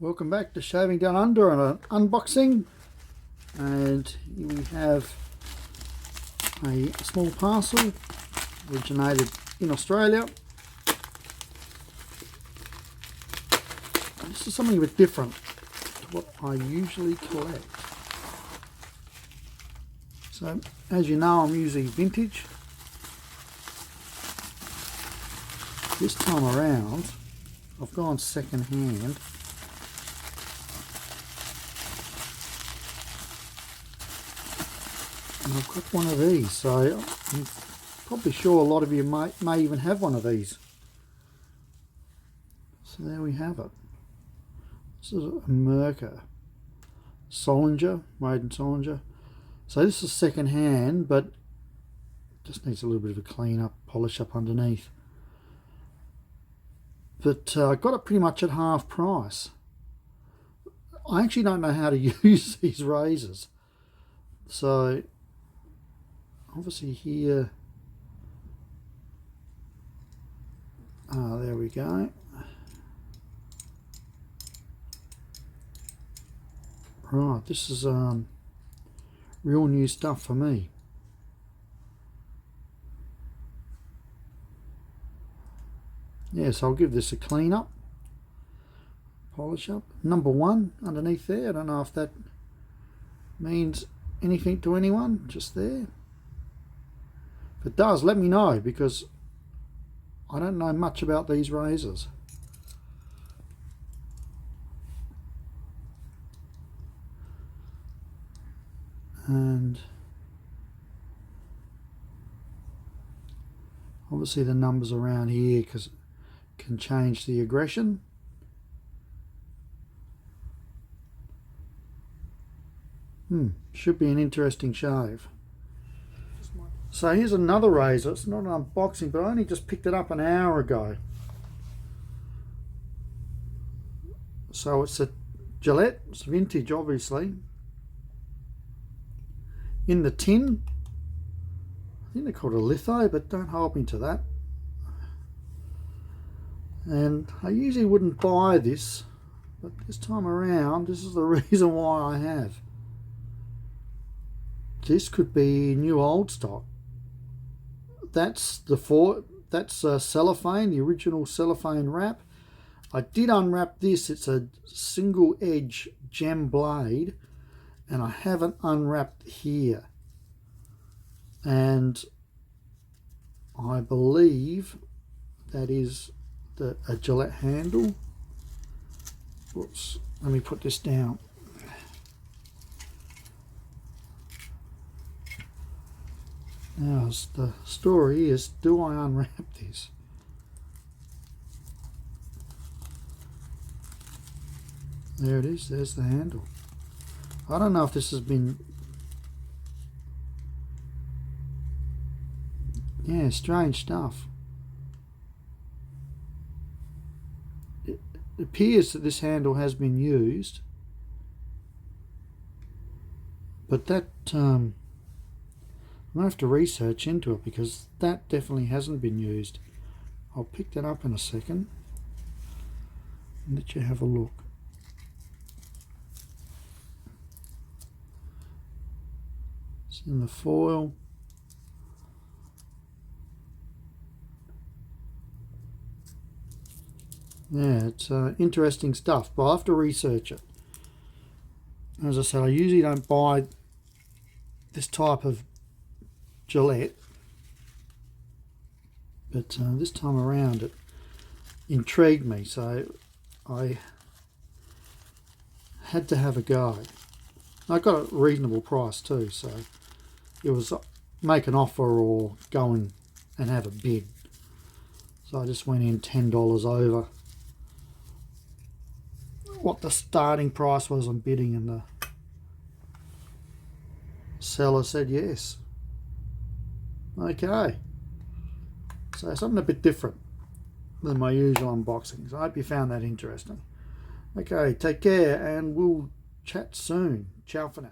Welcome back to Shaving Down Under and an unboxing, and here we have a small parcel originated in Australia. This is something a bit different to what I usually collect. So as you know, I'm usually vintage. This time around I've gone second hand. And I've got one of these, so I'm probably sure a lot of you may even have one of these. So there we have it. This is a Mirka Solinger, made in Solinger. So this is second hand, but just needs a little bit of a clean up, polish up underneath. But I got it pretty much at half price. I actually don't know how to use these razors, so obviously here, there we go. Right, this is real new stuff for me. Yes, I'll give this a clean up, polish up. Number 1 underneath there. I don't know if that means anything to anyone, just there. If it does, let me know, because I don't know much about these razors. And obviously the numbers around here can change the aggression. Should be an interesting shave. So here's another razor. It's not an unboxing, but I only just picked it up an hour ago. So it's a Gillette. It's vintage, obviously. In the tin. I think they're called a litho, but don't hold me to that. And I usually wouldn't buy this, but this time around, this is the reason why I have. This could be new old stock. That's cellophane, the original cellophane wrap. I did unwrap this. It's a single edge gem blade, and I haven't unwrapped here. And I believe that is a Gillette handle. Whoops, let me put this down. Now the story is, do I unwrap this? There it is, there's the handle. I don't know if this has been... Yeah, strange stuff. It appears that this handle has been used, but that I'm going to have to research into it, because that definitely hasn't been used. I'll pick that up in a second and let you have a look. It's in the foil. Yeah, it's interesting stuff, but I'll have to research it. As I said, I usually don't buy this type of Gillette, but this time around it intrigued me, so I had to have a go. I got a reasonable price too, so it was make an offer or go in and have a bid. So I just went in $10 over what the starting price was on bidding, and the seller said yes. Okay, so something a bit different than my usual unboxings. I hope you found that interesting. Okay, take care, and we'll chat soon. Ciao for now.